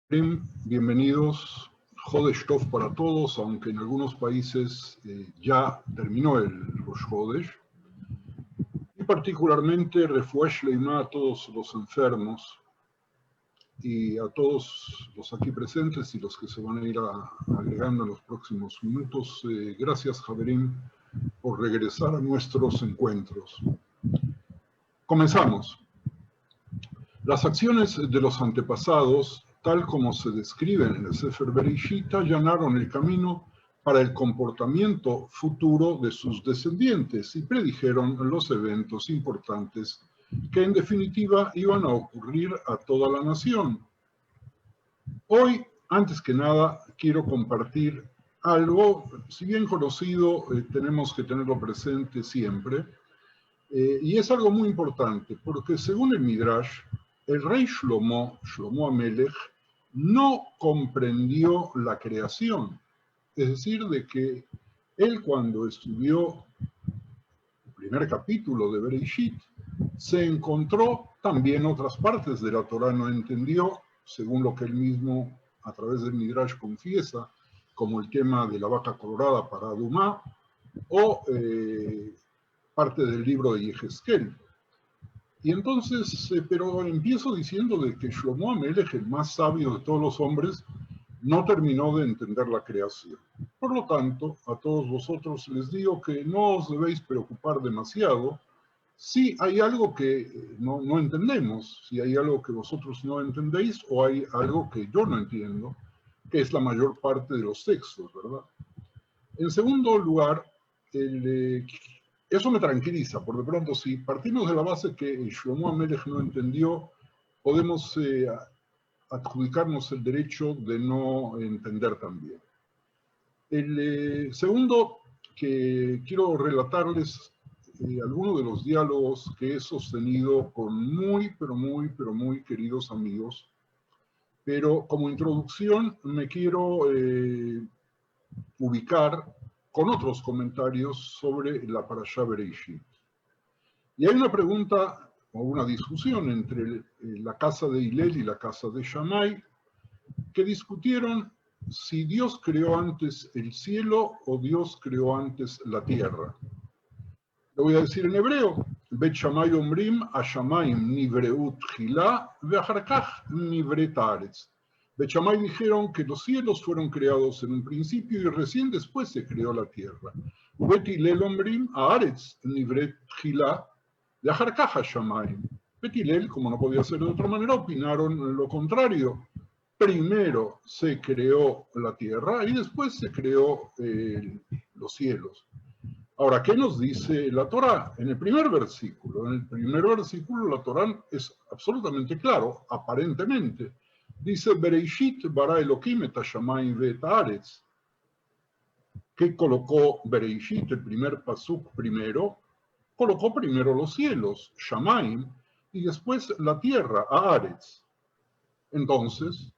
Bienvenidos. Jodesh Tov para todos, aunque en algunos países ya terminó el Rosh Hodesh. Y particularmente Refuah Shleimá a todos los enfermos y a todos los aquí presentes y los que se van a ir agregando en los próximos minutos. Gracias, Javerim, por regresar a nuestros encuentros. Comenzamos. Las acciones de los antepasados, tal como se describen en el Sefer Bereshit, allanaron el camino para el comportamiento futuro de sus descendientes y predijeron los eventos importantes que en definitiva iban a ocurrir a toda la nación. Hoy, antes que nada, quiero compartir algo, si bien conocido, tenemos que tenerlo presente siempre, y es algo muy importante, porque según el Midrash, el rey Shlomo Amelech, no comprendió la creación. Es decir, de que él cuando estudió el primer capítulo de Bereshit, se encontró también otras partes de la Torá, no entendió, según lo que él mismo a través del Midrash confiesa, como el tema de la vaca colorada para Adumá, o parte del libro de Yehezkel. Y entonces, pero empiezo diciendo de que Shlomo Amelech, el más sabio de todos los hombres, no terminó de entender la creación. Por lo tanto, a todos vosotros les digo que no os debéis preocupar demasiado si hay algo que no entendemos, si hay algo que vosotros no entendéis o hay algo que yo no entiendo, que es la mayor parte de los textos, ¿verdad? En segundo lugar, eso me tranquiliza, por de pronto, si partimos de la base que Shlomo Amelech no entendió, podemos adjudicarnos el derecho de no entender también. El segundo, que quiero relatarles algunos de los diálogos que he sostenido con muy queridos amigos, pero como introducción me quiero ubicar con otros comentarios sobre la Parashá Bereshit. Y hay una pregunta o una discusión entre la casa de Hillel y la casa de Shammai, que discutieron si Dios creó antes el cielo o Dios creó antes la tierra. Lo voy a decir en hebreo. Bet Shammai omrim hashamayim nivreut tchila ve'achar kach nivret haaretz. Bet Shammai dijeron que los cielos fueron creados en un principio y recién después se creó la tierra. Bet Hillel omrim haaretz nivret tchila ve'achar kach hashamayim. Bet Hillel, como no podía ser de otra manera, opinaron lo contrario. Primero se creó la tierra y después se creó los cielos. Ahora, ¿qué nos dice la Torá? En el primer versículo la Torá es absolutamente claro, aparentemente. Dice, Bereishit bara Elohim et hashamayim ve'et haaretz. ¿Qué colocó Bereishit, el primer pasuk primero? Colocó primero los cielos, Shamayim, y después la tierra, haaretz. Entonces,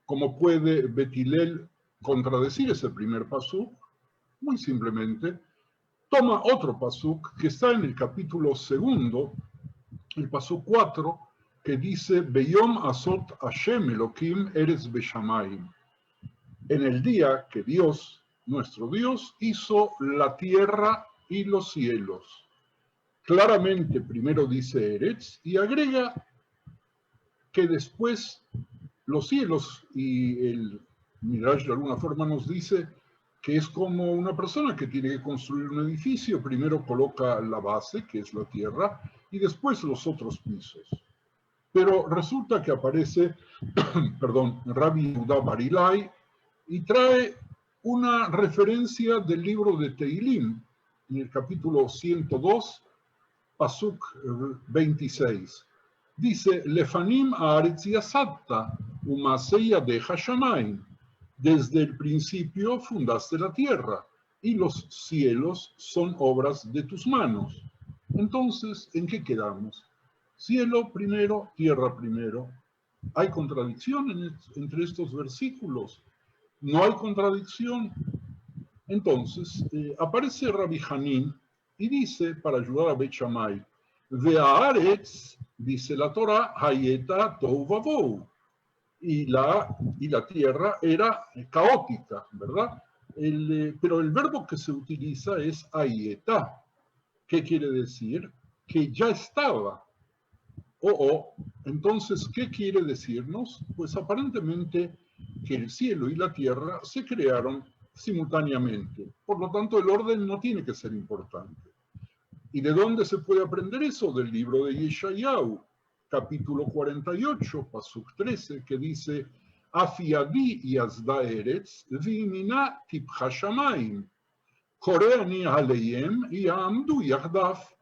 ¿cómo puede Bet Hillel contradecir ese primer pasuk? Muy simplemente, toma otro pasuk que está en el capítulo segundo, el pasuk 4, que dice, Beyom asot Hashem Elohim eretz beshamayim. En el día que Dios, nuestro Dios, hizo la tierra y los cielos. Claramente primero dice eretz y agrega que después los cielos, y el Midrash de alguna forma nos dice que es como una persona que tiene que construir un edificio, primero coloca la base, que es la tierra, y después los otros pisos. Pero resulta que aparece, Rabbi Yehuda Bar Ilai, y trae una referencia del libro de Tehilim, en el capítulo 102, pasuk 26. Dice, Lefanim haaretz yasatta, umasei yadeja shamayim. Desde el principio fundaste la tierra, y los cielos son obras de tus manos. Entonces, ¿en qué quedamos? Cielo primero, tierra primero. ¿Hay contradicción entre estos versículos? No hay contradicción. Entonces, aparece Rabbi Hanin y dice, para ayudar a Bet Shammai, Ve'aretz, dice la Torah, Hayeta tohu vavohu. y la tierra era caótica, ¿verdad? Pero el verbo que se utiliza es aietá. ¿Qué quiere decir? Que ya estaba. Entonces, ¿qué quiere decirnos? Pues aparentemente que el cielo y la tierra se crearon simultáneamente. Por lo tanto, el orden no tiene que ser importante. ¿Y de dónde se puede aprender eso? Del libro de Yeshayahu, capítulo 48, pasuk 13, que dice: Afiadi yazda eretz vimina tipcha shamayim, koreani aleyem yamdu yahdaf.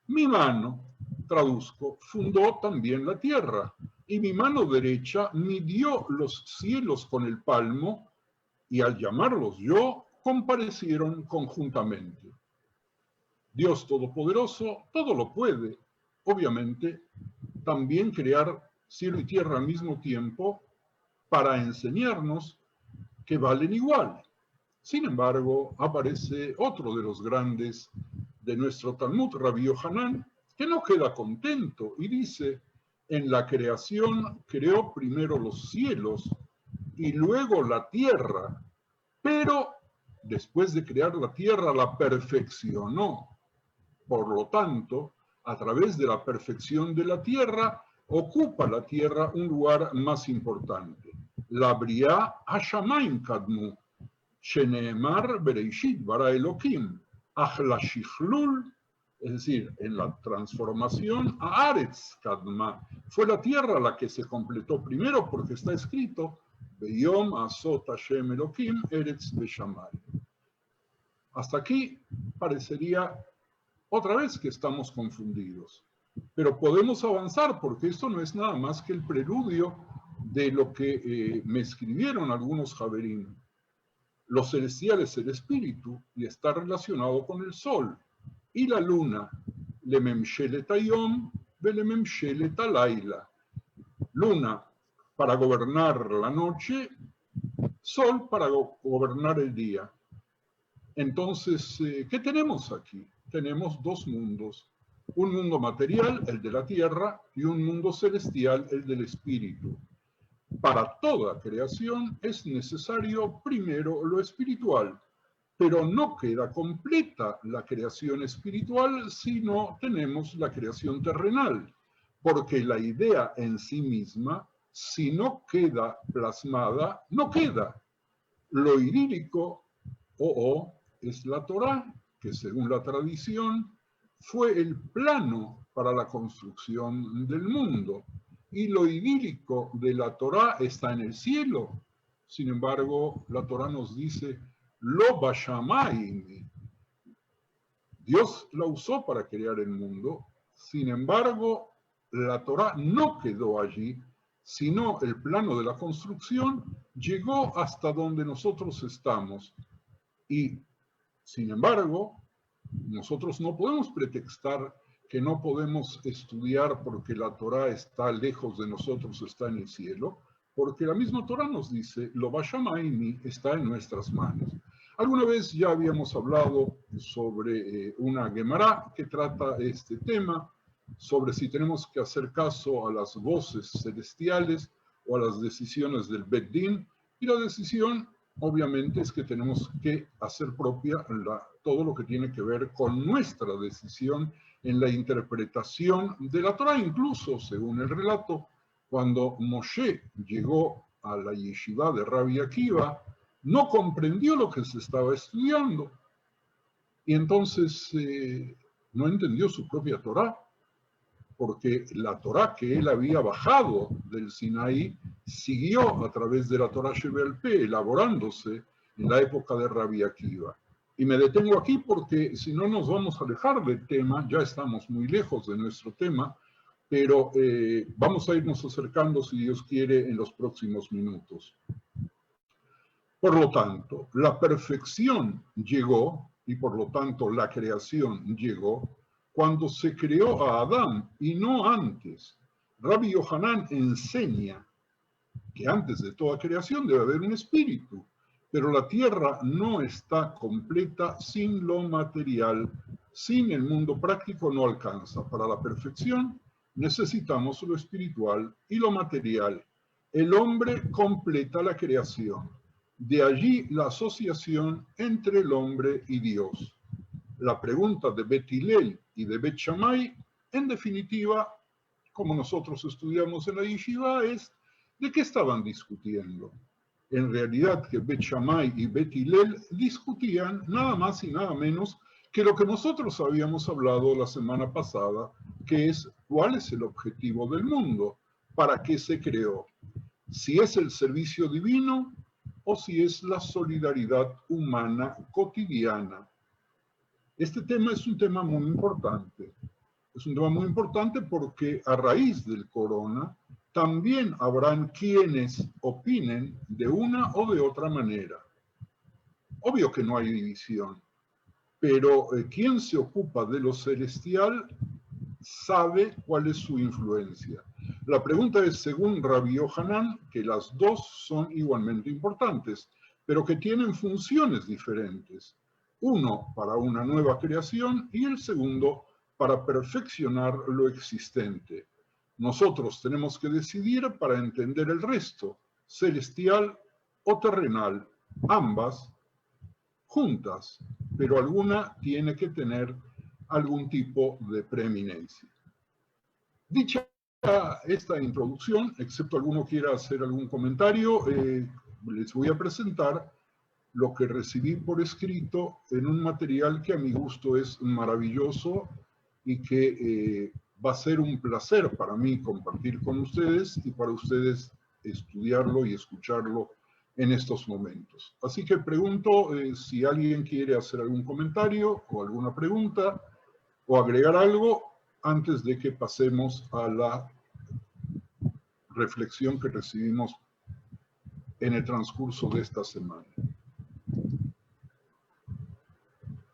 Mi mano, traduzco, fundó también la tierra, y mi mano derecha midió los cielos con el palmo, y al llamarlos yo, comparecieron conjuntamente. Dios Todopoderoso todo lo puede. Obviamente, también crear cielo y tierra al mismo tiempo para enseñarnos que valen igual. Sin embargo, aparece otro de los grandes de nuestro Talmud, Rabbi Yohanan, que no queda contento y dice: en la creación creó primero los cielos y luego la tierra, pero después de crear la tierra la perfeccionó. Por lo tanto, a través de la perfección de la tierra, ocupa la tierra un lugar más importante. La Briá Hashamayim Kadmu, Sheneemar Bereishit Bara Elohim, Achla Shichlul, es decir, en la transformación, a Aretz Kadma. Fue la tierra la que se completó primero porque está escrito: Beyom Asot Hashem Elohim Eretz Beshamay. Hasta aquí parecería otra vez que estamos confundidos. Pero podemos avanzar porque esto no es nada más que el preludio de lo que me escribieron algunos Javerín. Lo celestial es el espíritu y está relacionado con el sol. Y la luna, lememshelet hayom velememshelet halayla. Luna para gobernar la noche, sol para gobernar el día. Entonces, ¿qué tenemos aquí? Tenemos dos mundos. Un mundo material, el de la tierra, y un mundo celestial, el del espíritu. Para toda creación es necesario primero lo espiritual, pero no queda completa la creación espiritual si no tenemos la creación terrenal, porque la idea en sí misma, si no queda plasmada, no queda. Lo idílico, es la Torá, que según la tradición fue el plano para la construcción del mundo. Y lo idílico de la Torá está en el cielo. Sin embargo, la Torá nos dice: Lo bashamayim. Dios la usó para crear el mundo. Sin embargo, la Torá no quedó allí, sino el plano de la construcción llegó hasta donde nosotros estamos. Y, sin embargo, nosotros no podemos pretextar que no podemos estudiar porque la Torá está lejos de nosotros, está en el cielo, porque la misma Torá nos dice: lo bashamayim está en nuestras manos. Alguna vez ya habíamos hablado sobre una Gemara que trata este tema, sobre si tenemos que hacer caso a las voces celestiales o a las decisiones del Bet Din, y la decisión obviamente es que tenemos que hacer propia todo lo que tiene que ver con nuestra decisión en la interpretación de la Torá. Incluso, según el relato, cuando Moshe llegó a la yeshiva de Rabbi Akiva, no comprendió lo que se estaba estudiando y entonces no entendió su propia Torá, porque la Torá que él había bajado del Sinaí siguió a través de la Torá Shebel Peh, elaborándose en la época de Rabbi Akiva. Y me detengo aquí porque si no nos vamos a alejar del tema, ya estamos muy lejos de nuestro tema, pero vamos a irnos acercando, si Dios quiere, en los próximos minutos. Por lo tanto, la perfección llegó, y por lo tanto la creación llegó, cuando se creó a Adán y no antes. Rabbi Yohanan enseña que antes de toda creación debe haber un espíritu, pero la tierra no está completa sin lo material, sin el mundo práctico no alcanza. Para la perfección necesitamos lo espiritual y lo material. El hombre completa la creación. De allí la asociación entre el hombre y Dios. La pregunta de Bet Hillel y de Bet Shammai, en definitiva, como nosotros estudiamos en la Yeshiva, es ¿de qué estaban discutiendo? En realidad que Bet Shammai y Bet Hillel discutían nada más y nada menos que lo que nosotros habíamos hablado la semana pasada, que es cuál es el objetivo del mundo, para qué se creó, si es el servicio divino o si es la solidaridad humana cotidiana. Este tema es un tema muy importante. Es un tema muy importante porque a raíz del corona también habrán quienes opinen de una o de otra manera. Obvio que no hay división, pero quien se ocupa de lo celestial sabe cuál es su influencia. La pregunta es, según Rabbi Yohanan, que las dos son igualmente importantes, pero que tienen funciones diferentes. Uno para una nueva creación y el segundo para perfeccionar lo existente. Nosotros tenemos que decidir para entender el resto, celestial o terrenal, ambas juntas, pero alguna tiene que tener algún tipo de preeminencia. Dicha esta introducción, excepto alguno quiera hacer algún comentario, les voy a presentar lo que recibí por escrito en un material que a mi gusto es maravilloso y que va a ser un placer para mí compartir con ustedes y para ustedes estudiarlo y escucharlo en estos momentos. Así que pregunto si alguien quiere hacer algún comentario o alguna pregunta o agregar algo antes de que pasemos a la reflexión que recibimos en el transcurso de esta semana.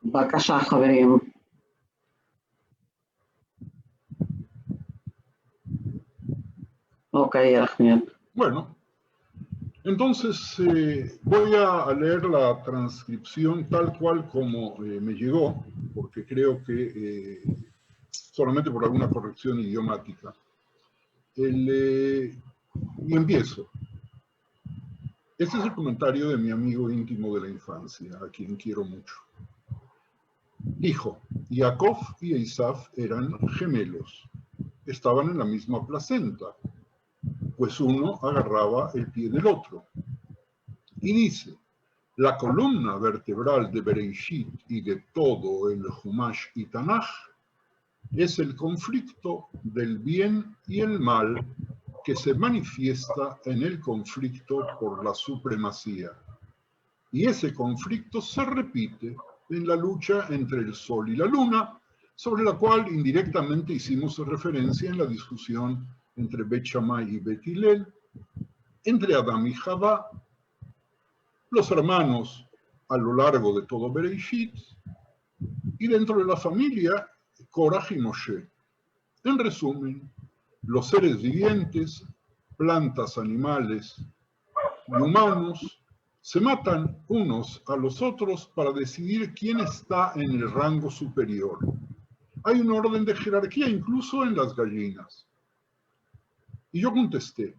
בבקשה, חברים. אוקיי, אחמד. Bueno, entonces voy a leer la transcripción tal cual como me llegó, porque creo que solamente por alguna corrección idiomática. Y empiezo. Este es el comentario de mi amigo íntimo de la infancia, a quien quiero mucho. Dijo, Jacob y Esav eran gemelos, estaban en la misma placenta, pues uno agarraba el pie del otro. Y dice, la columna vertebral de Bereishit y de todo el Humash y Tanaj es el conflicto del bien y el mal que se manifiesta en el conflicto por la supremacía. Y ese conflicto se repite en la lucha entre el Sol y la Luna, sobre la cual indirectamente hicimos referencia en la discusión entre Bet Shammai y Bet Hillel, entre Adán y Javá, los hermanos a lo largo de todo Bereishit, y dentro de la familia, Korah y Moshe. En resumen, los seres vivientes, plantas, animales y humanos se matan unos a los otros para decidir quién está en el rango superior. Hay un orden de jerarquía incluso en las gallinas. Y yo contesté.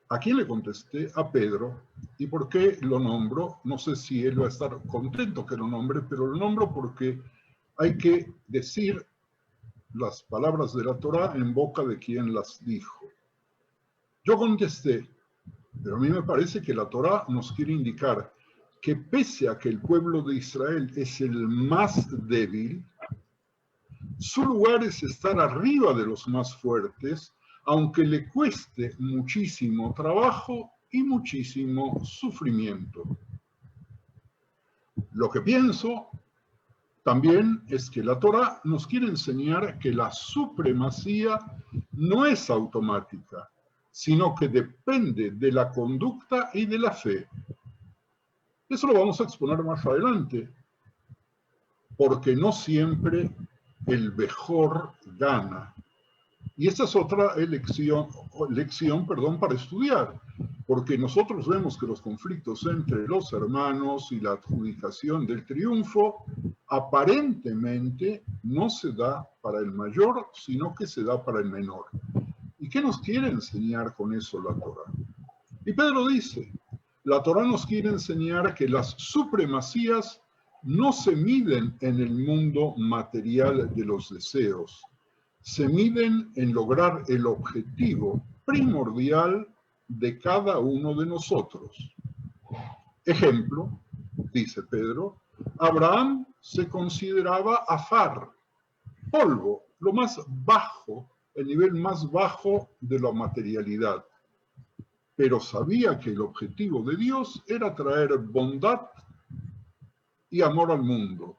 ¿A quién le contesté? A Pedro. ¿Y por qué lo nombro? No sé si él va a estar contento que lo nombre, pero lo nombro porque hay que decir las palabras de la Torá en boca de quien las dijo. Yo contesté, pero a mí me parece que la Torá nos quiere indicar que pese a que el pueblo de Israel es el más débil, su lugar es estar arriba de los más fuertes, aunque le cueste muchísimo trabajo y muchísimo sufrimiento. Lo que pienso también es que la Torá nos quiere enseñar que la supremacía no es automática, sino que depende de la conducta y de la fe. Eso lo vamos a exponer más adelante, porque no siempre el mejor gana. Y esta es otra lección para estudiar, porque nosotros vemos que los conflictos entre los hermanos y la adjudicación del triunfo aparentemente no se da para el mayor, sino que se da para el menor. Y qué nos quiere enseñar con eso la Torá? Y Pedro dice, la Torá nos quiere enseñar que las supremacías no se miden en el mundo material de los deseos, se miden en lograr el objetivo primordial de cada uno de nosotros. Ejemplo, dice Pedro, Abraham se consideraba afar, polvo, lo más bajo, el nivel más bajo de la materialidad. Pero sabía que el objetivo de Dios era traer bondad y amor al mundo.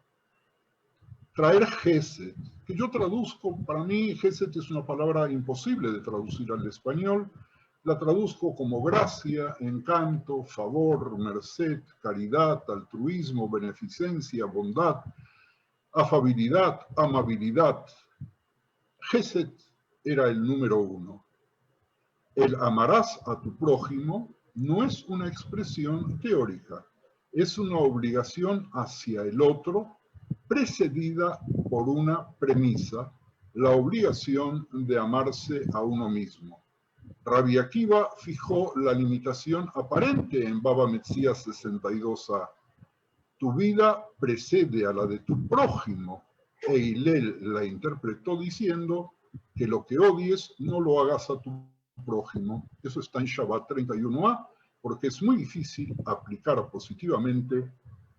Traer Gesed, que yo traduzco, para mí Gesed es una palabra imposible de traducir al español, la traduzco como gracia, encanto, favor, merced, caridad, altruismo, beneficencia, bondad, afabilidad, amabilidad. Gesed era el número 1. El amarás a tu prójimo no es una expresión teórica, es una obligación hacia el otro precedida por una premisa, la obligación de amarse a uno mismo. Rabbi Akiva fijó la limitación aparente en Baba Metzia 62a. Tu vida precede a la de tu prójimo, e Hillel la interpretó diciendo que lo que odies no lo hagas a tu prójimo. Eso está en Shabbat 31a, porque es muy difícil aplicar positivamente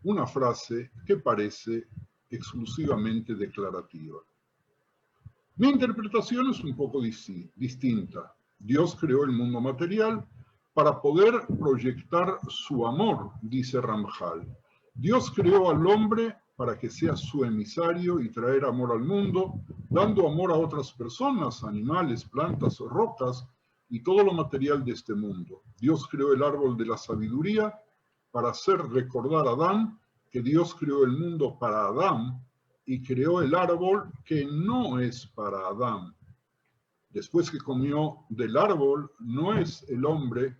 una frase que parece exclusivamente declarativa. Mi interpretación es un poco distinta. Dios creó el mundo material para poder proyectar su amor, dice Ramjal. Dios creó al hombre para que sea su emisario y traer amor al mundo, dando amor a otras personas, animales, plantas, rocas y todo lo material de este mundo. Dios creó el árbol de la sabiduría para hacer recordar a Adán que Dios creó el mundo para Adán y creó el árbol que no es para Adán. Después que comió del árbol, no es el hombre,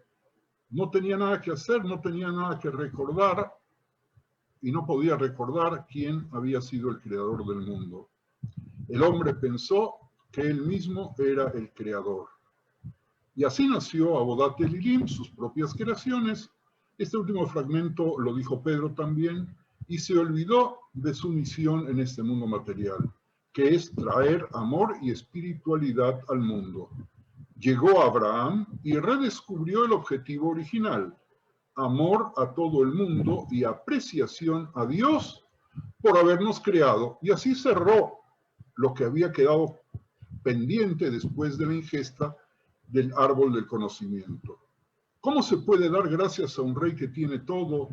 no tenía nada que hacer, no tenía nada que recordar y no podía recordar quién había sido el creador del mundo. El hombre pensó que él mismo era el creador. Y así nació Avodat Elilim, sus propias creaciones. Este último fragmento lo dijo Pedro también, y se olvidó de su misión en este mundo material, que es traer amor y espiritualidad al mundo. Llegó Abraham y redescubrió el objetivo original, amor a todo el mundo y apreciación a Dios por habernos creado. Y así cerró lo que había quedado pendiente después de la ingesta del árbol del conocimiento. ¿Cómo se puede dar gracias a un rey que tiene todo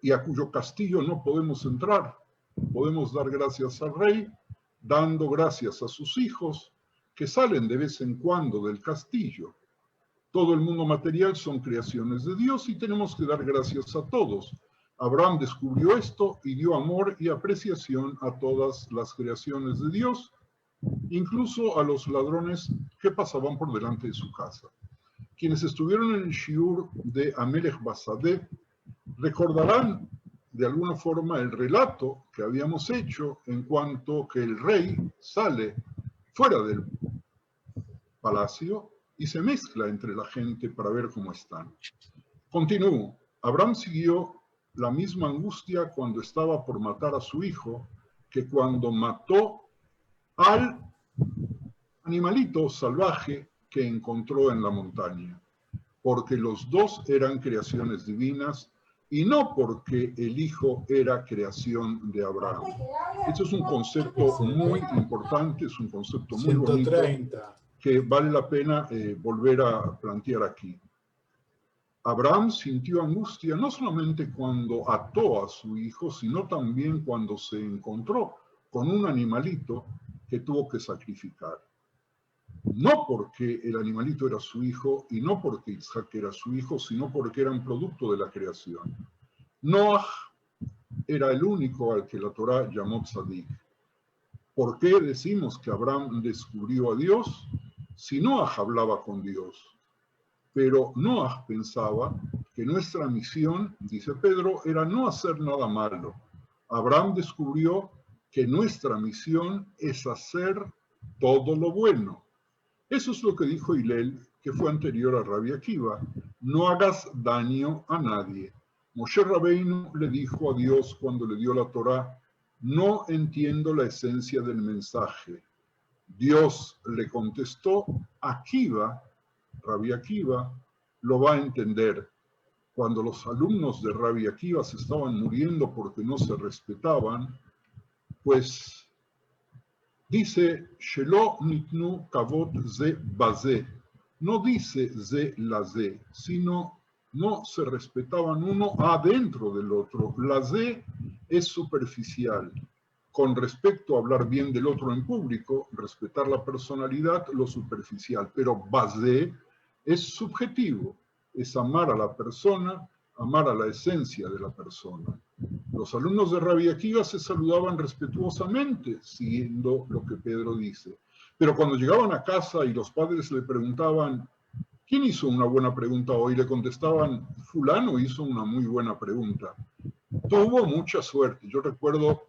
y a cuyo castillo no podemos entrar? Podemos dar gracias al rey dando gracias a sus hijos que salen de vez en cuando del castillo. Todo el mundo material son creaciones de Dios y tenemos que dar gracias a todos. Abraham descubrió esto y dio amor y apreciación a todas las creaciones de Dios, incluso a los ladrones que pasaban por delante de su casa. Quienes estuvieron en el shiur de Amelech Basadeh recordarán de alguna forma el relato que habíamos hecho en cuanto que el rey sale fuera del palacio y se mezcla entre la gente para ver cómo están. Continúo. Abraham siguió la misma angustia cuando estaba por matar a su hijo que cuando mató al animalito salvaje que encontró en la montaña, porque los dos eran creaciones divinas y no porque el hijo era creación de Abraham. Este es un concepto muy importante, es un concepto muy 130. Bonito que vale la pena volver a plantear aquí. Abraham sintió angustia no solamente cuando ató a su hijo, sino también cuando se encontró con un animalito que tuvo que sacrificar. No porque el animalito era su hijo y no porque Isaac era su hijo, sino porque eran producto de la creación. Noah era el único al que la Torá llamó tzadik. ¿Por qué decimos que Abraham descubrió a Dios? Si Noah hablaba con Dios. Pero Noah pensaba que nuestra misión, dice Pedro, era no hacer nada malo. Abraham descubrió que nuestra misión es hacer todo lo bueno. Eso es lo que dijo Hillel, que fue anterior a Rabbi Akiva. No hagas daño a nadie. Moshe Rabbeinu le dijo a Dios cuando le dio la Torá, no entiendo la esencia del mensaje. Dios le contestó, Akiva, Rabbi Akiva, lo va a entender. Cuando los alumnos de Rabbi Akiva se estaban muriendo porque no se respetaban, pues dice, Shelo nitnu kavod ze baze. No dice ze la ze, sino no se respetaban uno adentro del otro. La ze es superficial. Con respecto a hablar bien del otro en público, respetar la personalidad, lo superficial. Pero baze es subjetivo, es amar a la persona, amar a la esencia de la persona. Los alumnos de Rabbi Akiva se saludaban respetuosamente, siguiendo lo que Pedro dice. Pero cuando llegaban a casa y los padres le preguntaban, ¿quién hizo una buena pregunta hoy? Le contestaban, fulano hizo una muy buena pregunta. Tuvo mucha suerte. Yo recuerdo,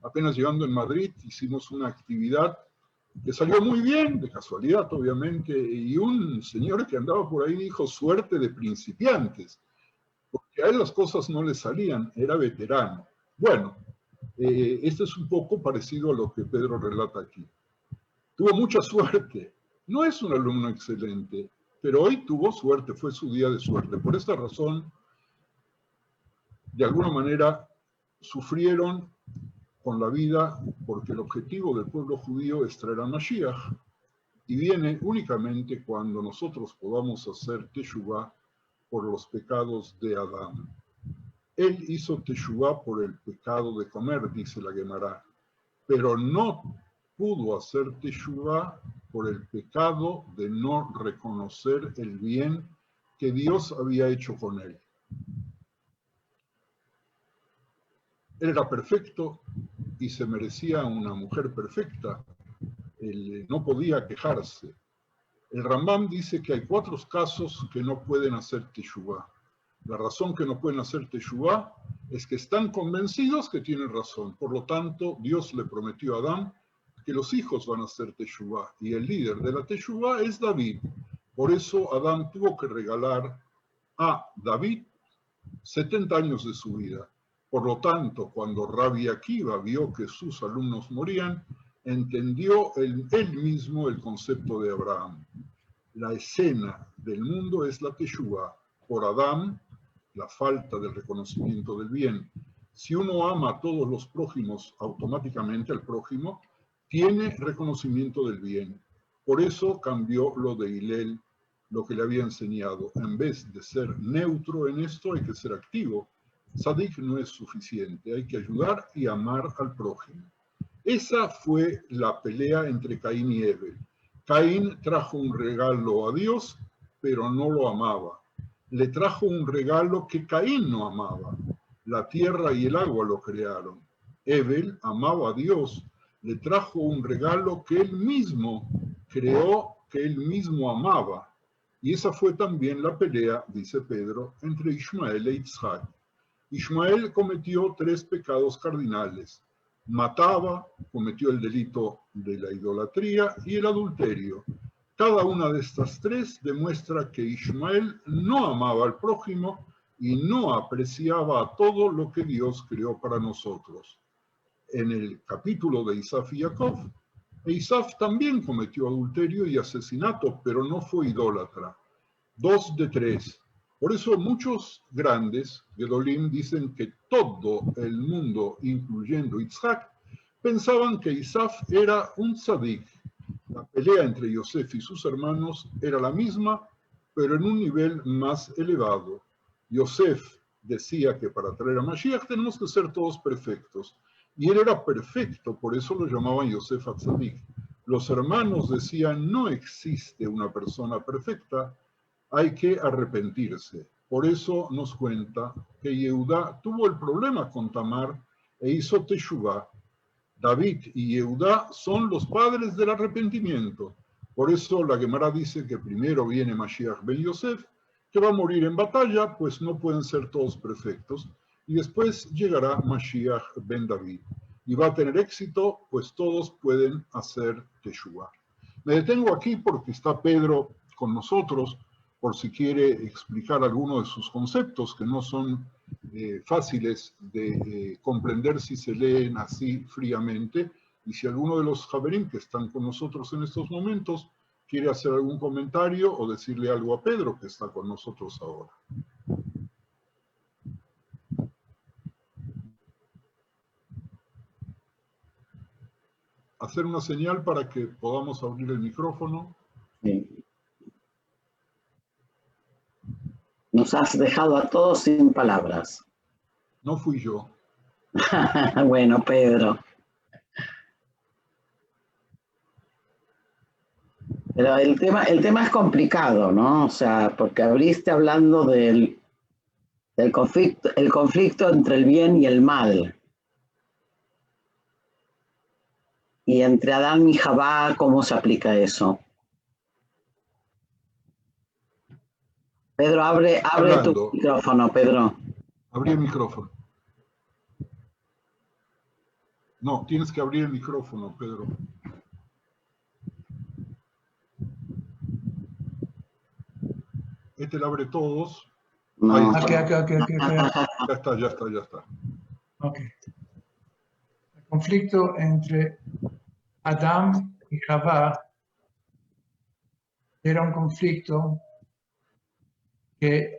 apenas llegando en Madrid, hicimos una actividad que salió muy bien, de casualidad obviamente, y un señor que andaba por ahí dijo, suerte de principiantes, porque a él las cosas no le salían, era veterano. Bueno, esto es un poco parecido a lo que Pedro relata aquí. Tuvo mucha suerte, no es un alumno excelente, pero hoy tuvo suerte, fue su día de suerte. Por esta razón, de alguna manera, sufrieron con la vida, porque el objetivo del pueblo judío es traer a Mashiach, y viene únicamente cuando nosotros podamos hacer teshuvá por los pecados de Adán. Él hizo teshuvá por el pecado de comer, dice la Gemara, pero no pudo hacer teshuvá por el pecado de no reconocer el bien que Dios había hecho con él. Él era perfecto y se merecía una mujer perfecta. Él no podía quejarse. El Rambam dice que hay 4 casos que no pueden hacer teshuvá. La razón que no pueden hacer teshuvá es que están convencidos que tienen razón. Por lo tanto, Dios le prometió a Adán que los hijos van a hacer teshuvá. Y el líder de la teshuvá es David. Por eso Adán tuvo que regalar a David 70 años de su vida. Por lo tanto, cuando Rabbi Akiva vio que sus alumnos morían, entendió él mismo el concepto de Abraham. La escena del mundo es la teshuvá. Por Adán, la falta del reconocimiento del bien. Si uno ama a todos los prójimos, automáticamente el prójimo tiene reconocimiento del bien. Por eso cambió lo de Hillel, lo que le había enseñado. En vez de ser neutro en esto, hay que ser activo. Tzadik no es suficiente, hay que ayudar y amar al prójimo. Esa fue la pelea entre Caín y Abel. Caín trajo un regalo a Dios, pero no lo amaba. Le trajo un regalo que Caín no amaba. La tierra y el agua lo crearon. Abel amaba a Dios, le trajo un regalo que él mismo creó, que él mismo amaba. Y esa fue también la pelea, dice Pedro, entre Ishmael e Isaac. Ishmael cometió 3 pecados cardinales. Mataba, cometió el delito de la idolatría y el adulterio. Cada una de estas 3 demuestra que Ishmael no amaba al prójimo y no apreciaba a todo lo que Dios creó para nosotros. En el capítulo de Isaf y Jacob, Isaf también cometió adulterio y asesinato, pero no fue idólatra. 2 de 3. Por eso muchos grandes, Gedolim, dicen que todo el mundo, incluyendo Isaac, pensaban que Isaf era un tzadik. La pelea entre Yosef y sus hermanos era la misma, pero en un nivel más elevado. Yosef decía que para traer a Mashiach tenemos que ser todos perfectos. Y él era perfecto, por eso lo llamaban Yosef Atzadik. Los hermanos decían, no existe una persona perfecta, hay que arrepentirse. Por eso nos cuenta que Yehudá tuvo el problema con Tamar e hizo teshuvá. David y Yehudá son los padres del arrepentimiento. Por eso la Gemara dice que primero viene Mashiach ben Yosef, que va a morir en batalla, pues no pueden ser todos perfectos, y después llegará Mashiach ben David. Y va a tener éxito, pues todos pueden hacer teshuvá. Me detengo aquí porque está Pedro con nosotros, por si quiere explicar alguno de sus conceptos que no son fáciles de comprender si se leen así fríamente, y si alguno de los Javerín que están con nosotros en estos momentos quiere hacer algún comentario o decirle algo a Pedro que está con nosotros ahora. Hacer una señal para que podamos abrir el micrófono. Sí. Nos has dejado a todos sin palabras. No fui yo. Bueno, Pedro. Pero el tema es complicado, ¿no? O sea, porque abriste hablando del conflicto entre el bien y el mal. Y entre Adán y Javá, ¿cómo se aplica eso? Pedro, abre tu micrófono, Pedro. Abrí el micrófono. No, tienes que abrir el micrófono, Pedro. Este lo abre todos. No. Ahí está. Okay. Ya está. Ok. El conflicto entre Adán y Javá era un conflicto que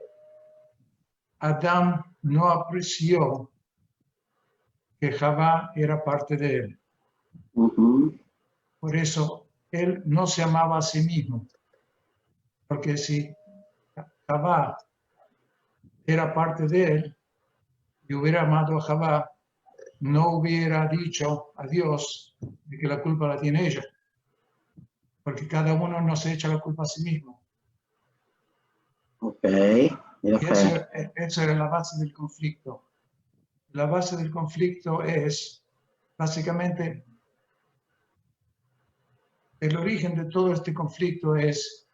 Adán no apreció que Javá era parte de él. Por eso él no se amaba a sí mismo. Porque si Javá era parte de él y hubiera amado a Javá, no hubiera dicho a Dios de que la culpa la tiene ella. Porque cada uno no se echa la culpa a sí mismo. Ok. Y eso era la base del conflicto. La base del conflicto es, básicamente, el origen de todo este conflicto es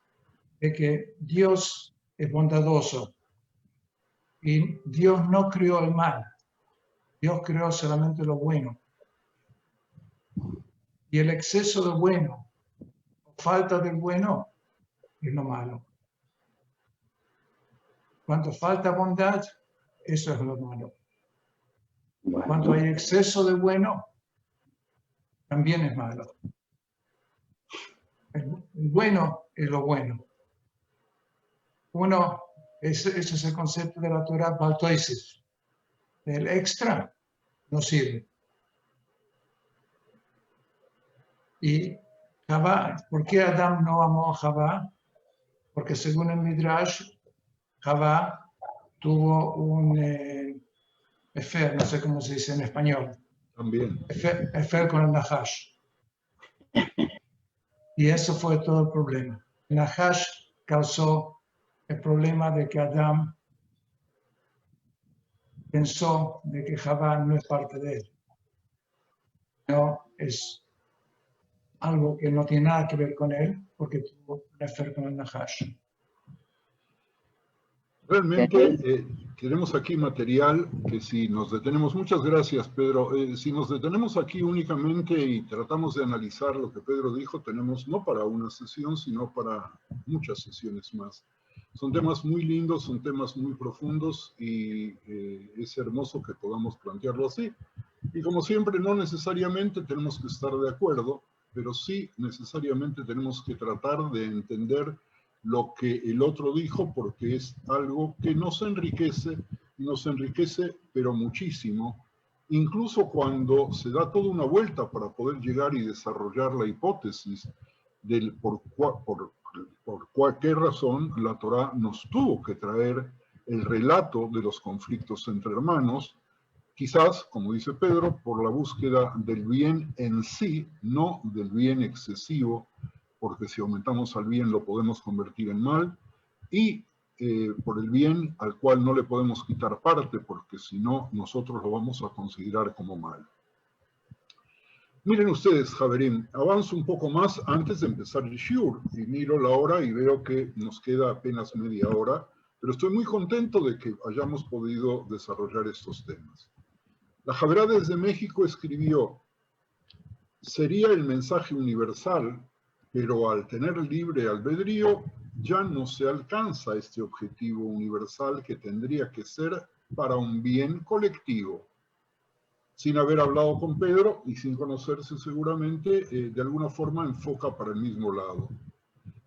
de que Dios es bondadoso y Dios no creó el mal, Dios creó solamente lo bueno. Y el exceso de bueno o falta de bueno es lo malo. Cuando falta bondad, eso es lo malo. Bueno. Cuando hay exceso de bueno, también es malo. El bueno es lo bueno. Uno, ese es el concepto de la Torah Baltoises. El extra no sirve. Y Javá, ¿por qué Adán no amó a Javá? Porque según el Midrash, Javá tuvo un efer, no sé cómo se dice en español. También. Efer con el Nahash. Y eso fue todo el problema. El Nahash causó el problema de que Adán pensó de que Javá no es parte de él. No, es algo que no tiene nada que ver con él, porque tuvo un efer con el Nahash. Realmente tenemos aquí material que si nos detenemos, muchas gracias Pedro, si nos detenemos aquí únicamente y tratamos de analizar lo que Pedro dijo, tenemos no para una sesión, sino para muchas sesiones más. Son temas muy lindos, son temas muy profundos y es hermoso que podamos plantearlo así. Y como siempre, no necesariamente tenemos que estar de acuerdo, pero sí necesariamente tenemos que tratar de entender lo que el otro dijo, porque es algo que nos enriquece pero muchísimo, incluso cuando se da toda una vuelta para poder llegar y desarrollar la hipótesis del por cualquier razón la Torá nos tuvo que traer el relato de los conflictos entre hermanos, quizás, como dice Pedro, por la búsqueda del bien en sí, no del bien excesivo, porque si aumentamos al bien lo podemos convertir en mal, y por el bien al cual no le podemos quitar parte, porque si no, nosotros lo vamos a considerar como mal. Miren ustedes, Javerín, avanzo un poco más antes de empezar el shiur, y miro la hora y veo que nos queda apenas media hora, pero estoy muy contento de que hayamos podido desarrollar estos temas. La Javerá desde México escribió: sería el mensaje universal pero al tener libre albedrío ya no se alcanza este objetivo universal que tendría que ser para un bien colectivo. Sin haber hablado con Pedro y sin conocerse seguramente, de alguna forma enfoca para el mismo lado.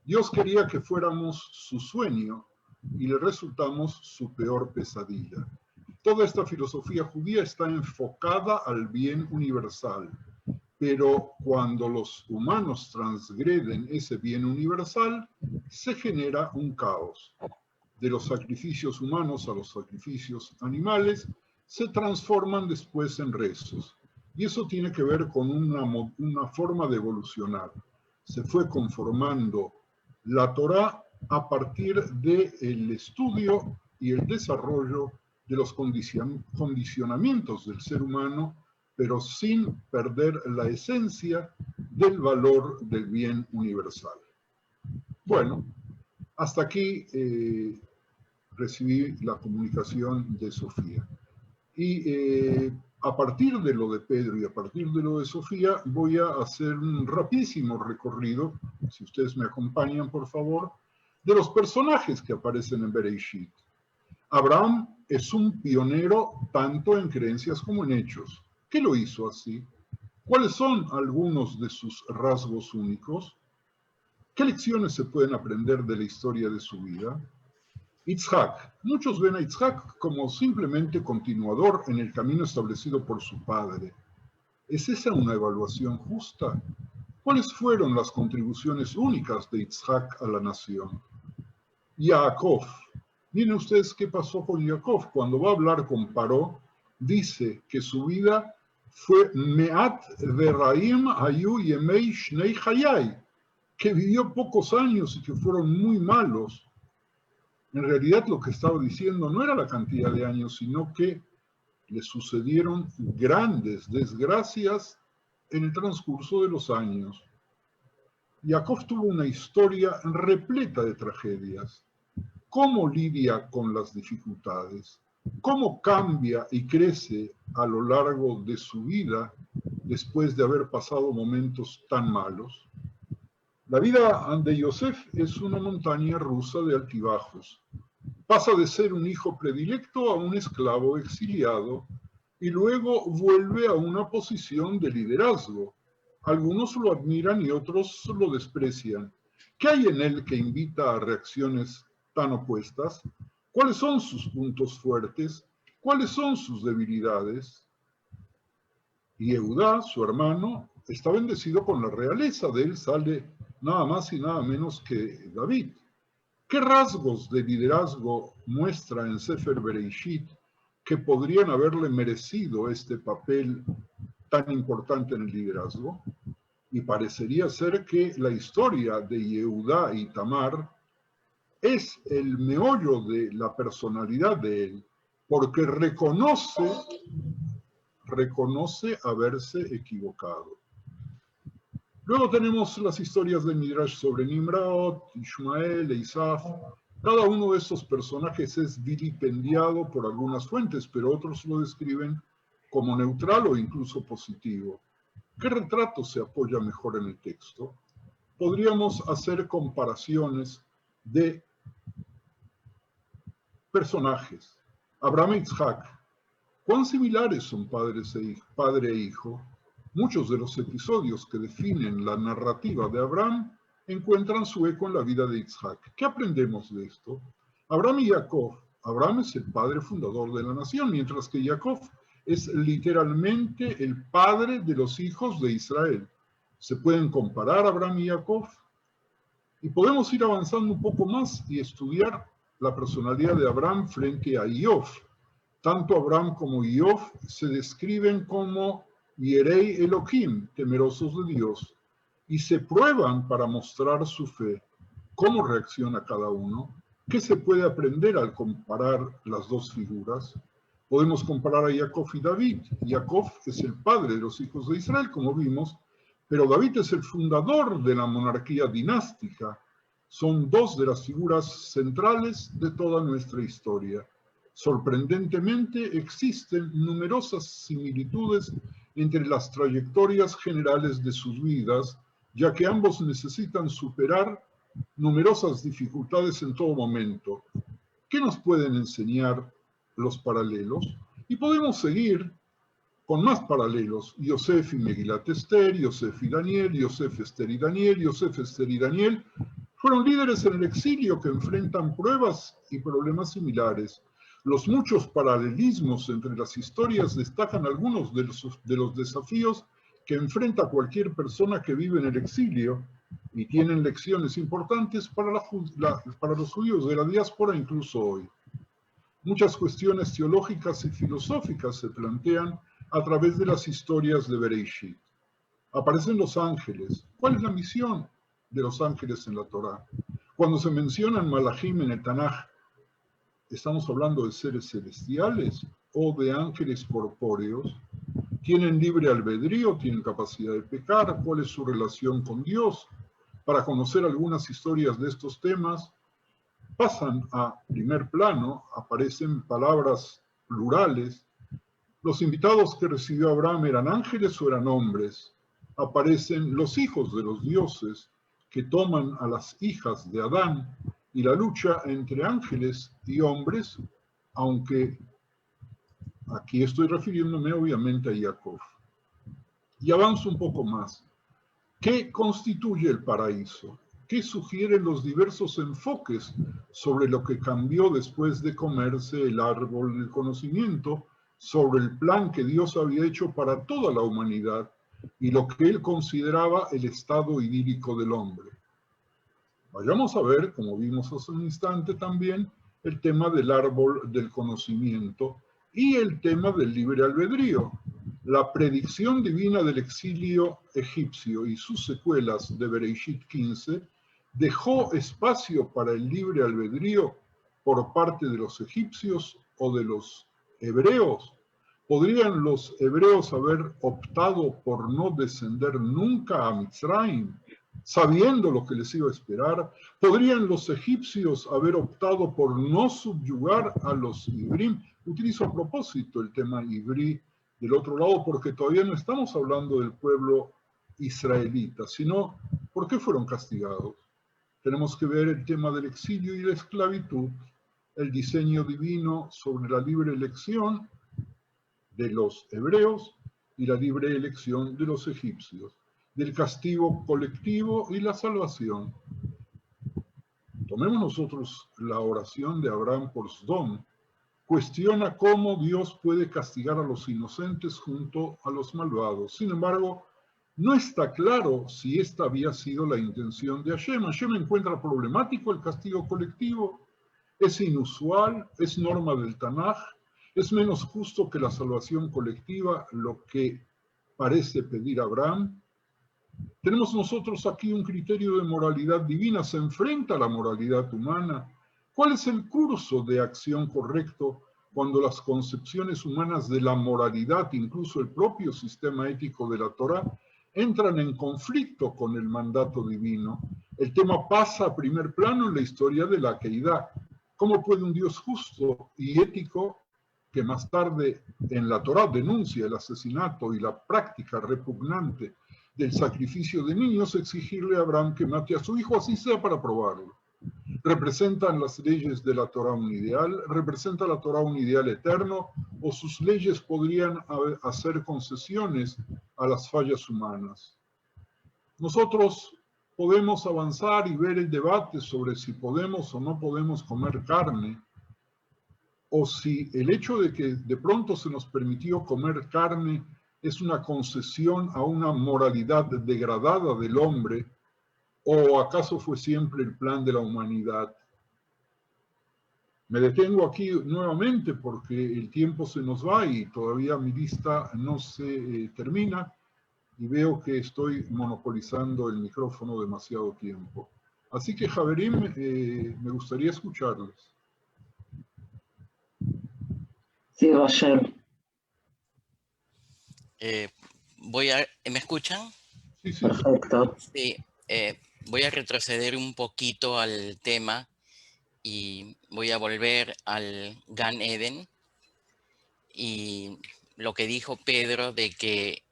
Dios quería que fuéramos su sueño y le resultamos su peor pesadilla. Toda esta filosofía judía está enfocada al bien universal, pero cuando los humanos transgreden ese bien universal, se genera un caos. De los sacrificios humanos a los sacrificios animales, se transforman después en rezos. Y eso tiene que ver con una forma de evolucionar. Se fue conformando la Torá a partir del estudio y el desarrollo de los condicionamientos del ser humano, pero sin perder la esencia del valor del bien universal. Bueno, hasta aquí recibí la comunicación de Sofía. Y a partir de lo de Pedro y a partir de lo de Sofía, voy a hacer un rapidísimo recorrido, si ustedes me acompañan, por favor, de los personajes que aparecen en Bereshit. Abraham es un pionero tanto en creencias como en hechos. ¿Qué lo hizo así? ¿Cuáles son algunos de sus rasgos únicos? ¿Qué lecciones se pueden aprender de la historia de su vida? Yitzhak. Muchos ven a Yitzhak como simplemente continuador en el camino establecido por su padre. ¿Es esa una evaluación justa? ¿Cuáles fueron las contribuciones únicas de Yitzhak a la nación? Jacob. Miren ustedes qué pasó con Jacob. Cuando va a hablar con Paró, dice que su vida fue Me'at Veraim Hayu Yemei Shnei Hayai, que vivió pocos años y que fueron muy malos. En realidad lo que estaba diciendo no era la cantidad de años, sino que le sucedieron grandes desgracias en el transcurso de los años. Jacob tuvo una historia repleta de tragedias. ¿Cómo lidia con las dificultades? ¿Cómo cambia y crece a lo largo de su vida después de haber pasado momentos tan malos? La vida de Yosef es una montaña rusa de altibajos. Pasa de ser un hijo predilecto a un esclavo exiliado y luego vuelve a una posición de liderazgo. Algunos lo admiran y otros lo desprecian. ¿Qué hay en él que invita a reacciones tan opuestas? ¿Cuáles son sus puntos fuertes? ¿Cuáles son sus debilidades? Y Eudá, su hermano, está bendecido con la realeza. De él sale nada más y nada menos que David. ¿Qué rasgos de liderazgo muestra en Sefer Bereshit que podrían haberle merecido este papel tan importante en el liderazgo? Y parecería ser que la historia de Yehudá y Tamar es el meollo de la personalidad de él, porque reconoce haberse equivocado. Luego tenemos las historias de Midrash sobre Nimrod, Ishmael e Isaf. Cada uno de estos personajes es vilipendiado por algunas fuentes, pero otros lo describen como neutral o incluso positivo. ¿Qué retrato se apoya mejor en el texto? Podríamos hacer comparaciones de personajes. Abraham e Yitzhak. ¿Cuán similares son padre e hijo? Muchos de los episodios que definen la narrativa de Abraham encuentran su eco en la vida de Yitzhak. ¿Qué aprendemos de esto? Abraham y Jacob. Abraham es el padre fundador de la nación, mientras que Jacob es literalmente el padre de los hijos de Israel. ¿Se pueden comparar Abraham y Jacob? Y podemos ir avanzando un poco más y estudiar la personalidad de Abraham frente a Iov. Tanto Abraham como Iov se describen como Yerei Elohim, temerosos de Dios, y se prueban para mostrar su fe. ¿Cómo reacciona cada uno? ¿Qué se puede aprender al comparar las dos figuras? Podemos comparar a Jacob y David. Jacob es el padre de los hijos de Israel, como vimos, pero David es el fundador de la monarquía dinástica. Son dos de las figuras centrales de toda nuestra historia. Sorprendentemente, existen numerosas similitudes entre las trayectorias generales de sus vidas, ya que ambos necesitan superar numerosas dificultades en todo momento. ¿Qué nos pueden enseñar los paralelos? Y podemos seguir con más paralelos. Yosef y Megilat Esther, Yosef y Daniel, Yosef, Esther y Daniel, Yosef, Esther y Daniel, fueron líderes en el exilio que enfrentan pruebas y problemas similares. Los muchos paralelismos entre las historias destacan algunos de los desafíos que enfrenta cualquier persona que vive en el exilio y tienen lecciones importantes para los judíos de la diáspora incluso hoy. Muchas cuestiones teológicas y filosóficas se plantean a través de las historias de Bereishit. Aparecen los ángeles. ¿Cuál es la misión de los ángeles en la Torá? Cuando se mencionan Malachim en el Tanaj, ¿estamos hablando de seres celestiales o de ángeles corpóreos? ¿Tienen libre albedrío? ¿Tienen capacidad de pecar? ¿Cuál es su relación con Dios? Para conocer algunas historias de estos temas, pasan a primer plano, aparecen palabras plurales. Los invitados que recibió Abraham eran ángeles o eran hombres. Aparecen los hijos de los dioses que toman a las hijas de Adán y la lucha entre ángeles y hombres, aunque aquí estoy refiriéndome obviamente a Jacob. Y avanzo un poco más. ¿Qué constituye el paraíso? ¿Qué sugieren los diversos enfoques sobre lo que cambió después de comerse el árbol del conocimiento, sobre el plan que Dios había hecho para toda la humanidad y lo que él consideraba el estado idílico del hombre? Vayamos a ver, como vimos hace un instante también, el tema del árbol del conocimiento y el tema del libre albedrío. La predicción divina del exilio egipcio y sus secuelas de Bereishit 15 dejó espacio para el libre albedrío por parte de los egipcios o de los hebreos. ¿Podrían los hebreos haber optado por no descender nunca a Mitzrayim, sabiendo lo que les iba a esperar? ¿Podrían los egipcios haber optado por no subyugar a los ibrim? Utilizo a propósito el tema ibrí del otro lado porque todavía no estamos hablando del pueblo israelita, sino ¿por qué fueron castigados? Tenemos que ver el tema del exilio y la esclavitud, el diseño divino sobre la libre elección de los hebreos y la libre elección de los egipcios, del castigo colectivo y la salvación. Tomemos nosotros la oración de Abraham por Sdom. Cuestiona cómo Dios puede castigar a los inocentes junto a los malvados. Sin embargo, no está claro si esta había sido la intención de Hashem. Hashem encuentra problemático el castigo colectivo. Es inusual, es norma del Tanaj, es menos justo que la salvación colectiva, lo que parece pedir Abraham. Tenemos nosotros aquí un criterio de moralidad divina, se enfrenta a la moralidad humana. ¿Cuál es el curso de acción correcto cuando las concepciones humanas de la moralidad, incluso el propio sistema ético de la Torá, entran en conflicto con el mandato divino? El tema pasa a primer plano en la historia de la Keidá. ¿Cómo puede un Dios justo y ético, que más tarde en la Torá denuncia el asesinato y la práctica repugnante del sacrificio de niños, exigirle a Abraham que mate a su hijo, así sea para probarlo? ¿Representan las leyes de la Torá un ideal? ¿Representa la Torá un ideal eterno? ¿O sus leyes podrían hacer concesiones a las fallas humanas? Nosotros podemos avanzar y ver el debate sobre si podemos o no podemos comer carne, o si el hecho de que de pronto se nos permitió comer carne es una concesión a una moralidad degradada del hombre, ¿o acaso fue siempre el plan de la humanidad? Me detengo aquí nuevamente porque el tiempo se nos va y todavía mi lista no se termina y veo que estoy monopolizando el micrófono demasiado tiempo. Así que, Javerim, me gustaría escucharles. Sí, Rochelle. ¿Me escuchan? Sí, sí. Perfecto. Sí, voy a retroceder un poquito al tema y voy a volver al Gan Eden y lo que dijo Pedro de que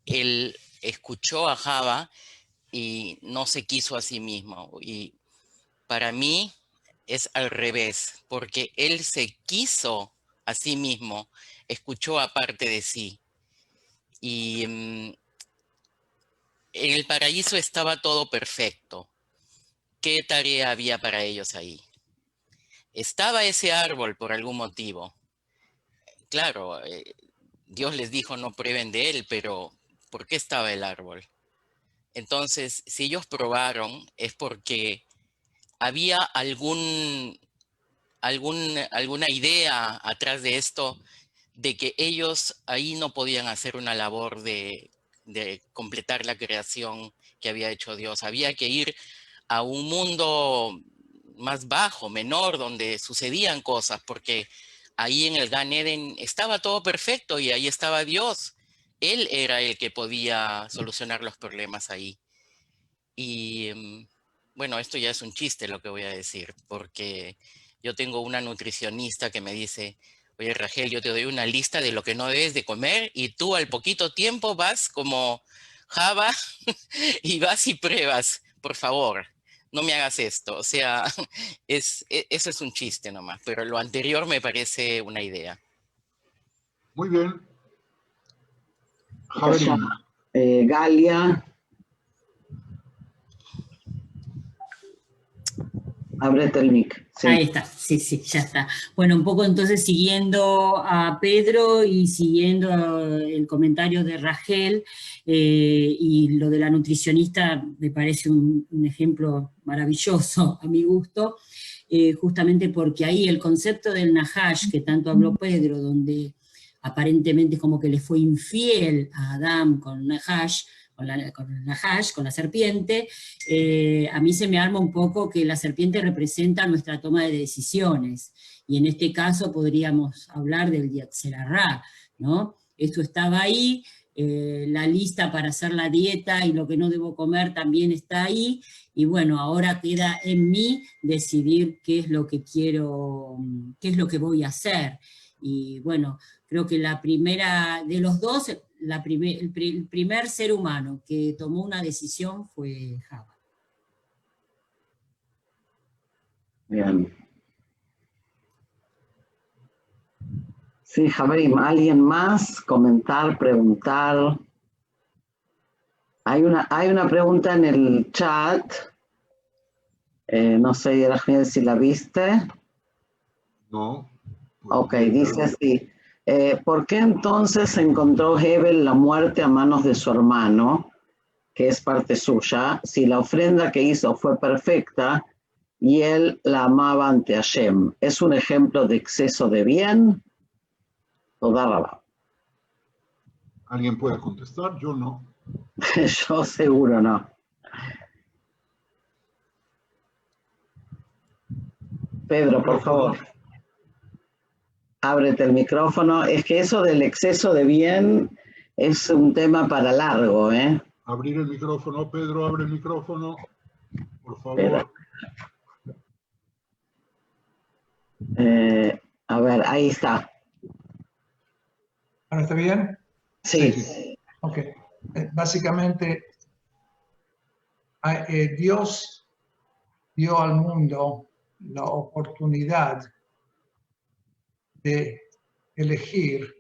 él escuchó a Java y no se quiso a sí mismo. Y para mí es al revés, porque él se quiso a sí mismo, escuchó aparte de sí. Y en el paraíso estaba todo perfecto. ¿Qué tarea había para ellos ahí? Estaba ese árbol por algún motivo. Claro, Dios les dijo no prueben de él, pero ¿por qué estaba el árbol? Entonces, si ellos probaron, es porque había alguna idea atrás de esto de que ellos ahí no podían hacer una labor de completar la creación que había hecho Dios. Había que ir a un mundo más bajo, menor, donde sucedían cosas, porque ahí en el Gan Eden estaba todo perfecto y ahí estaba Dios. Él era el que podía solucionar los problemas ahí. Y bueno, esto ya es un chiste lo que voy a decir, porque yo tengo una nutricionista que me dice, oye Rachel, yo te doy una lista de lo que no debes de comer y tú al poquito tiempo vas como Java y vas y pruebas, por favor, no me hagas esto. O sea, eso es un chiste nomás, pero lo anterior me parece una idea. Muy bien. Se llama Galia. Ábrete el mic. Sí. Ahí está, sí, sí, ya está. Bueno, un poco entonces siguiendo a Pedro y siguiendo el comentario de Rachel y lo de la nutricionista me parece un ejemplo maravilloso a mi gusto, justamente porque ahí el concepto del Nahash, que tanto habló Pedro, donde aparentemente como que le fue infiel a Adán con Nahash, con la serpiente, a mí se me arma un poco que la serpiente representa nuestra toma de decisiones, y en este caso podríamos hablar del Yetzer Hara, ¿no? Esto estaba ahí, la lista para hacer la dieta y lo que no debo comer también está ahí, y bueno, ahora queda en mí decidir qué es lo que quiero, qué es lo que voy a hacer. Y bueno, creo que la primera de los dos, el primer ser humano que tomó una decisión fue Java. Bien. Sí, Javerim, ¿alguien más? Comentar, preguntar. Hay una pregunta en el chat. No sé, Rachel, si la viste. No. Ok, dice así. ¿Por qué entonces encontró Hebel la muerte a manos de su hermano, que es parte suya, si la ofrenda que hizo fue perfecta y él la amaba ante Hashem? ¿Es un ejemplo de exceso de bien? Toda rabá. ¿Alguien puede contestar? Yo no. Yo seguro no. Pedro, por favor. Ábrete el micrófono. Es que eso del exceso de bien es un tema para largo, ¿eh? Abrir el micrófono, Pedro, abre el micrófono, por favor. Espera. A ver, ahí está. ¿Ahora está bien? Sí. Ok. Básicamente, Dios dio al mundo la oportunidad de elegir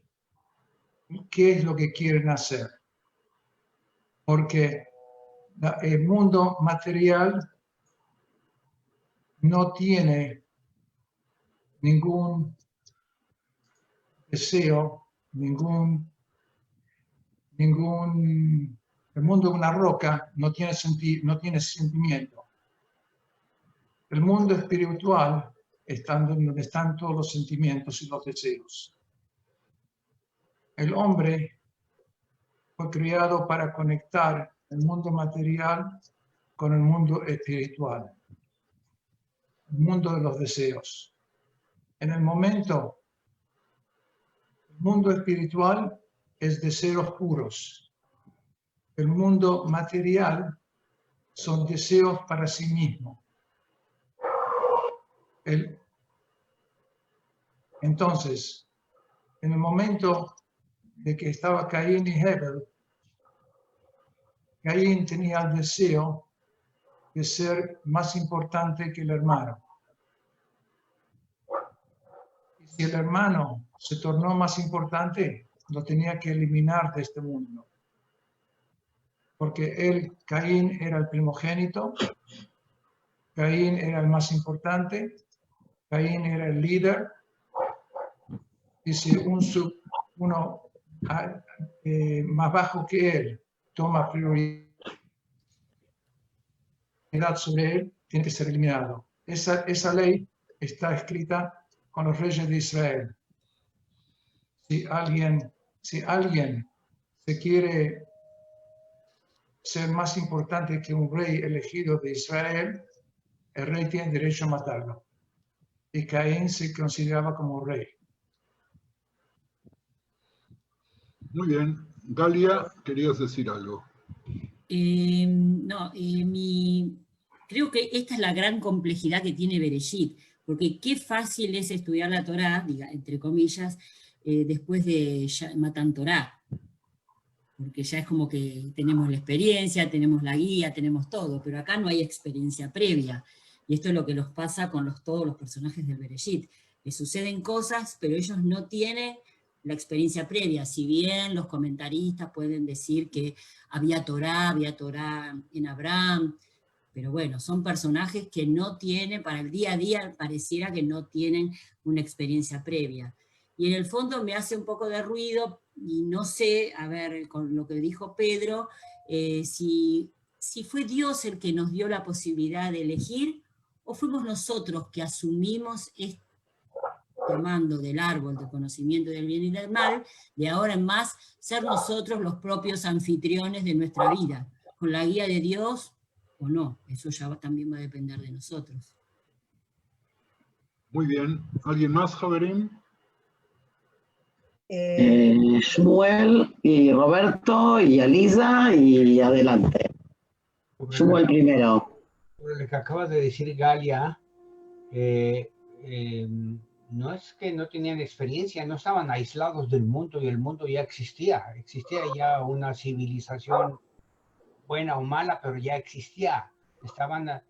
qué es lo que quieren hacer. Porque el mundo material no tiene ningún deseo, el mundo de una roca no tiene sentimiento. El mundo espiritual está donde están todos los sentimientos y los deseos. El hombre fue creado para conectar el mundo material con el mundo espiritual, el mundo de los deseos. En el momento, el mundo espiritual es deseos puros. El mundo material son deseos para sí mismo. Entonces, en el momento de que estaba Caín y Hebel, Caín tenía el deseo de ser más importante que el hermano. Y si el hermano se tornó más importante, lo tenía que eliminar de este mundo. Porque Caín era el primogénito, Caín era el más importante, Caín era el líder. Y si uno más bajo que él toma prioridad sobre él, tiene que ser eliminado. Esa ley está escrita con los reyes de Israel. Si alguien se quiere ser más importante que un rey elegido de Israel, el rey tiene derecho a matarlo. Y Caín se consideraba como rey. Muy bien. Galia, querías decir algo. Creo que esta es la gran complejidad que tiene Bereshit, porque qué fácil es estudiar la Torá, entre comillas, después de Matan Torá, porque ya es como que tenemos la experiencia, tenemos la guía, tenemos todo, pero acá no hay experiencia previa, y esto es lo que nos pasa con todos los personajes del Bereshit. Les suceden cosas, pero ellos no tienen la experiencia previa, si bien los comentaristas pueden decir que había Torá en Abraham, pero bueno, son personajes que no tienen, para el día a día pareciera que no tienen una experiencia previa. Y en el fondo me hace un poco de ruido, y no sé, a ver, con lo que dijo Pedro, si fue Dios el que nos dio la posibilidad de elegir, o fuimos nosotros que asumimos tomando del árbol de conocimiento del bien y del mal, de ahora en más, ser nosotros los propios anfitriones de nuestra vida, con la guía de Dios o no, eso ya también va a depender de nosotros. Muy bien. ¿Alguien más, Javerín? Shmuel y Roberto y Alisa y adelante. Shmuel primero. Sobre lo que acaba de decir Galia, no es que no tenían experiencia, no estaban aislados del mundo y el mundo ya existía ya una civilización buena o mala, pero ya existía. Estaban,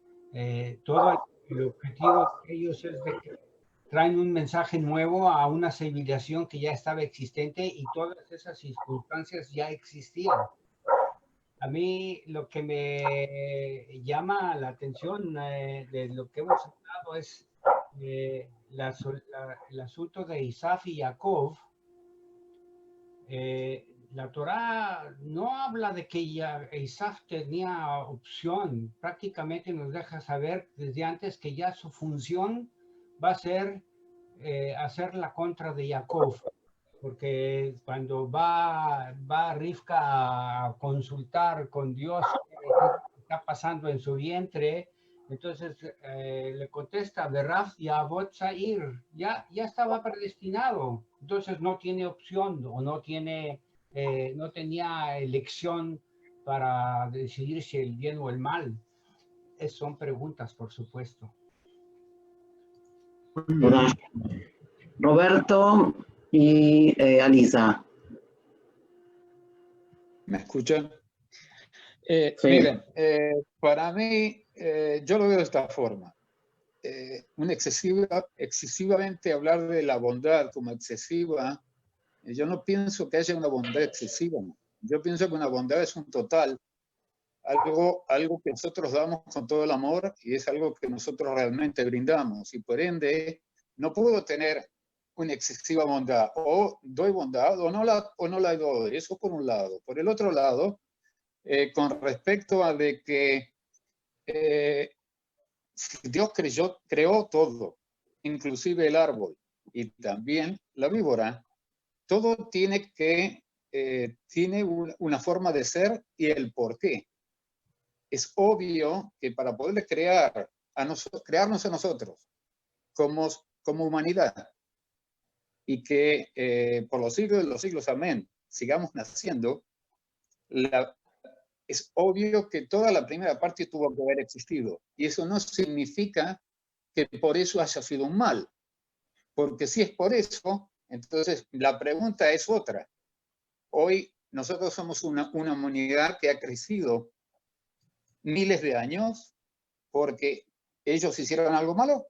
todo el objetivo de ellos es de que traen un mensaje nuevo a una civilización que ya estaba existente y todas esas circunstancias ya existían. A mí lo que me llama la atención de lo que hemos hablado es el asunto de Isaf y Jacob. La Torá no habla de que Isaf tenía opción, prácticamente nos deja saber desde antes que ya su función va a ser hacer la contra de Jacob, porque cuando va Rivka a consultar con Dios qué está pasando en su vientre, entonces le contesta, Beraf y Avot Sair, ya estaba predestinado, entonces no tiene opción o no tenía elección para decidir si el bien o el mal. Son preguntas, por supuesto. Roberto y Alisa. ¿Me escuchan? Sí. Miren, para mí, yo lo veo de esta forma. Excesivamente hablar de la bondad como excesiva, yo no pienso que haya una bondad excesiva. Yo pienso que una bondad es un total, algo que nosotros damos con todo el amor y es algo que nosotros realmente brindamos. Y por ende, no puedo tener una excesiva bondad. O doy bondad o no la doy. Eso por un lado. Por el otro lado, con respecto a de que Dios creó todo, inclusive el árbol y también la víbora. Todo tiene una forma de ser y el por qué. Es obvio que para poder crearnos a nosotros como humanidad y que por los siglos de los siglos, amén, sigamos naciendo, es obvio que toda la primera parte tuvo que haber existido. Y eso no significa que por eso haya sido un mal. Porque si es por eso, entonces la pregunta es otra. Hoy nosotros somos una humanidad que ha crecido miles de años porque ellos hicieron algo malo,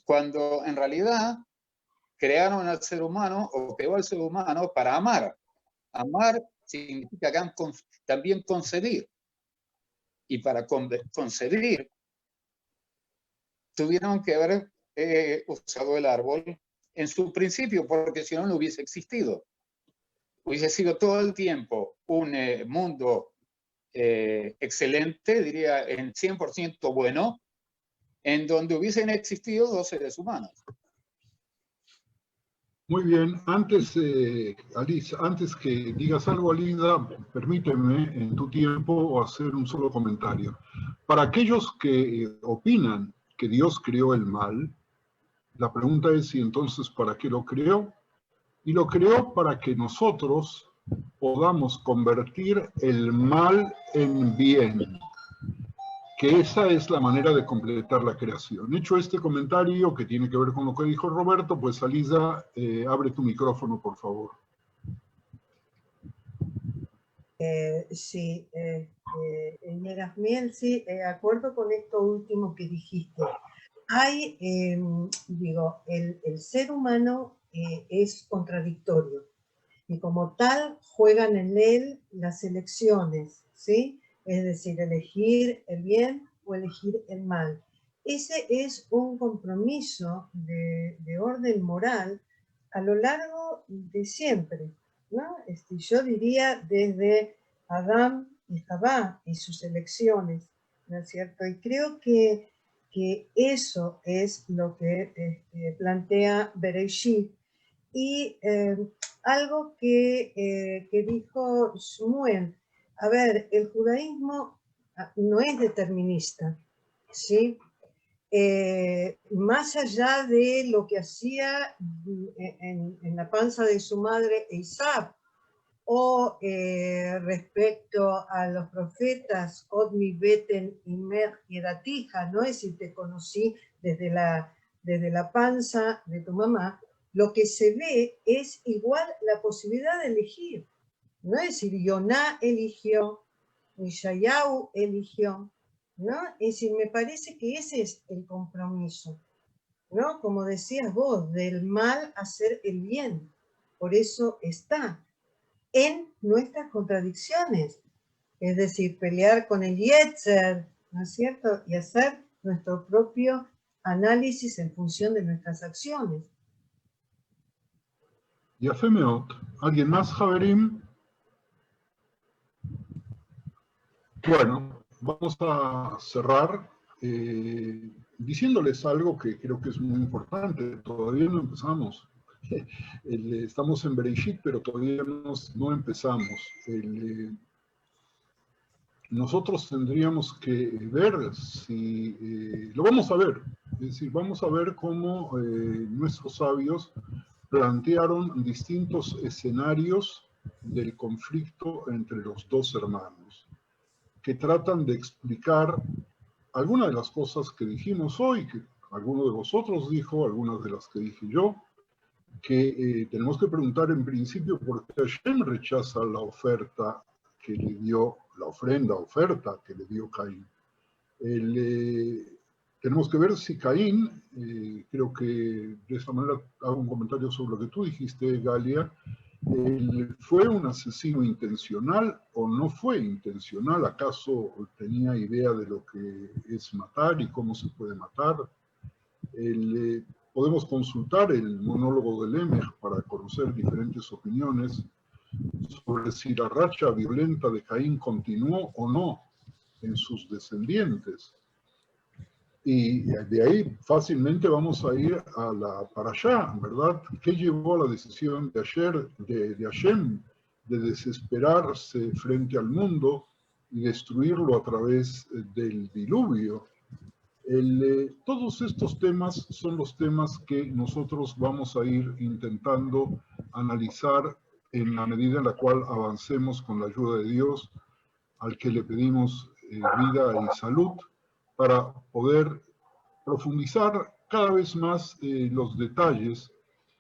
cuando en realidad crearon al ser humano o creó al ser humano para amar. Amar significa también concebir. Y para concebir tuvieron que haber usado el árbol en su principio, porque si no, no hubiese existido. Hubiese sido todo el tiempo un mundo excelente, diría en 100% bueno, en donde hubiesen existido 2 seres humanos. Muy bien, antes, Alice, antes que digas algo, Alida, permíteme en tu tiempo hacer un solo comentario. Para aquellos que opinan que Dios creó el mal, la pregunta es si entonces ¿para qué lo creó? Y lo creó para que nosotros podamos convertir el mal en bien, que esa es la manera de completar la creación. Hecho este comentario que tiene que ver con lo que dijo Roberto, pues Alida, abre tu micrófono, por favor. Sí, Yerasmiel, sí, de acuerdo con esto último que dijiste. Hay, digo, el ser humano es contradictorio y como tal juegan en él las elecciones, ¿sí? Es decir, elegir el bien o elegir el mal. Ese es un compromiso de orden moral a lo largo de siempre, ¿no? Yo diría desde Adán y Jabá y sus elecciones, ¿no es cierto? Y creo que eso es lo que plantea Bereshit. Y algo que dijo Shmuel, a ver, el judaísmo no es determinista, ¿sí? Más allá de lo que hacía en la panza de su madre Isaac, o respecto a los profetas, Odmi, Beten, Imer y Edatija, no es decir, te conocí desde la panza de tu mamá, lo que se ve es igual la posibilidad de elegir. No es decir, Yoná eligió, Mishayahu eligió, ¿no? Es decir, me parece que ese es el compromiso, ¿no? Como decías vos, del mal hacer el bien. Por eso está en nuestras contradicciones, es decir, pelear con el Yetzer, ¿no es cierto? Y hacer nuestro propio análisis en función de nuestras acciones. Yafé Meot. ¿Alguien más, Javerim? Bueno, vamos a cerrar diciéndoles algo que creo que es muy importante. Todavía no empezamos. Estamos en Bereshit, pero todavía no empezamos. Nosotros tendríamos que ver si... lo vamos a ver. Es decir, vamos a ver cómo nuestros sabios plantearon distintos escenarios del conflicto entre los dos hermanos, que tratan de explicar algunas de las cosas que dijimos hoy, que alguno de vosotros dijo, algunas de las que dije yo, que tenemos que preguntar en principio por qué Hashem rechaza la oferta que le dio, la oferta que le dio Caín. Tenemos que ver si Caín, creo que de esta manera hago un comentario sobre lo que tú dijiste, Galia, ¿fue un asesino intencional o no fue intencional? ¿Acaso tenía idea de lo que es matar y cómo se puede matar? Podemos consultar el monólogo de Lemech para conocer diferentes opiniones sobre si la racha violenta de Caín continuó o no en sus descendientes. Y de ahí fácilmente vamos a ir a la parashá, ¿verdad? ¿Qué llevó a la decisión de Hashem de desesperarse frente al mundo y destruirlo a través del diluvio? Todos estos temas son los temas que nosotros vamos a ir intentando analizar en la medida en la cual avancemos con la ayuda de Dios, al que le pedimos vida y salud, para poder profundizar cada vez más los detalles,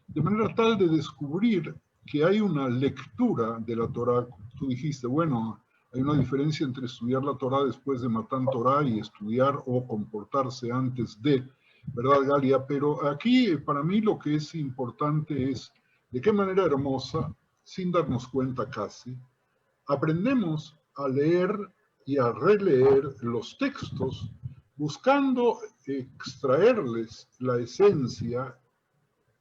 de manera tal de descubrir que hay una lectura de la Torá. Tú dijiste, bueno, hay una diferencia entre estudiar la Torá después de Matan Torá y estudiar o comportarse antes de, ¿verdad, Galia? Pero aquí para mí lo que es importante es de qué manera hermosa, sin darnos cuenta casi, aprendemos a leer y a releer los textos buscando extraerles la esencia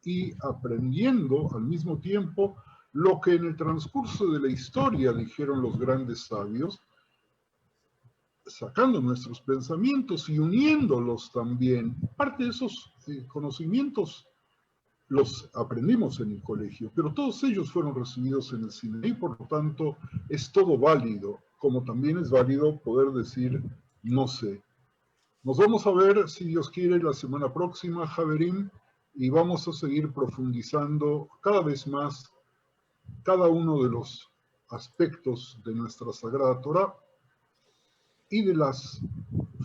y aprendiendo al mismo tiempo lo que en el transcurso de la historia dijeron los grandes sabios, sacando nuestros pensamientos y uniéndolos también. Parte de esos conocimientos los aprendimos en el colegio, pero todos ellos fueron recibidos en el Sinaí, por lo tanto es todo válido, como también es válido poder decir no sé. Nos vamos a ver, si Dios quiere, la semana próxima, Javerim, y vamos a seguir profundizando cada vez más cada uno de los aspectos de nuestra Sagrada Torá y de las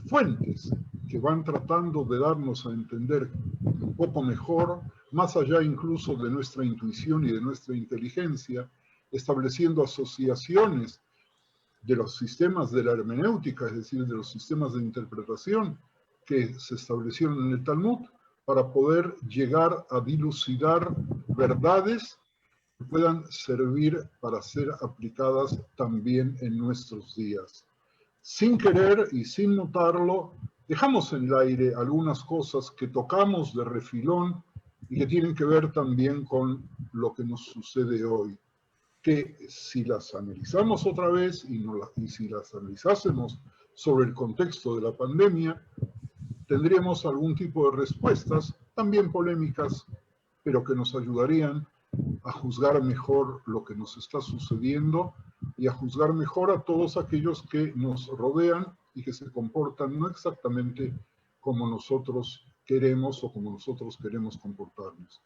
fuentes que van tratando de darnos a entender un poco mejor, más allá incluso de nuestra intuición y de nuestra inteligencia, estableciendo asociaciones de los sistemas de la hermenéutica, es decir, de los sistemas de interpretación que se establecieron en el Talmud, para poder llegar a dilucidar verdades que puedan servir para ser aplicadas también en nuestros días. Sin querer y sin notarlo, dejamos en el aire algunas cosas que tocamos de refilón y que tienen que ver también con lo que nos sucede hoy, que si las analizamos otra vez y si las analizásemos sobre el contexto de la pandemia, tendríamos algún tipo de respuestas, también polémicas, pero que nos ayudarían a juzgar mejor lo que nos está sucediendo y a juzgar mejor a todos aquellos que nos rodean y que se comportan no exactamente como nosotros queremos o como nosotros queremos comportarnos.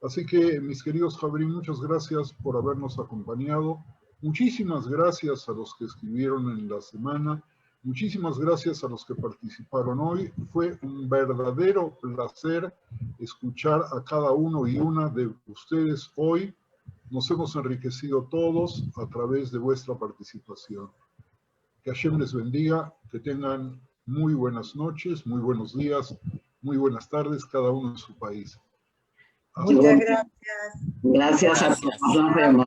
Así que, mis queridos Javerim, muchas gracias por habernos acompañado. Muchísimas gracias a los que escribieron en la semana. Muchísimas gracias a los que participaron hoy. Fue un verdadero placer escuchar a cada uno y una de ustedes hoy. Nos hemos enriquecido todos a través de vuestra participación. Que Hashem les bendiga, que tengan muy buenas noches, muy buenos días, muy buenas tardes, cada uno en su país. Muchas gracias. Gracias a todos. Nos vemos.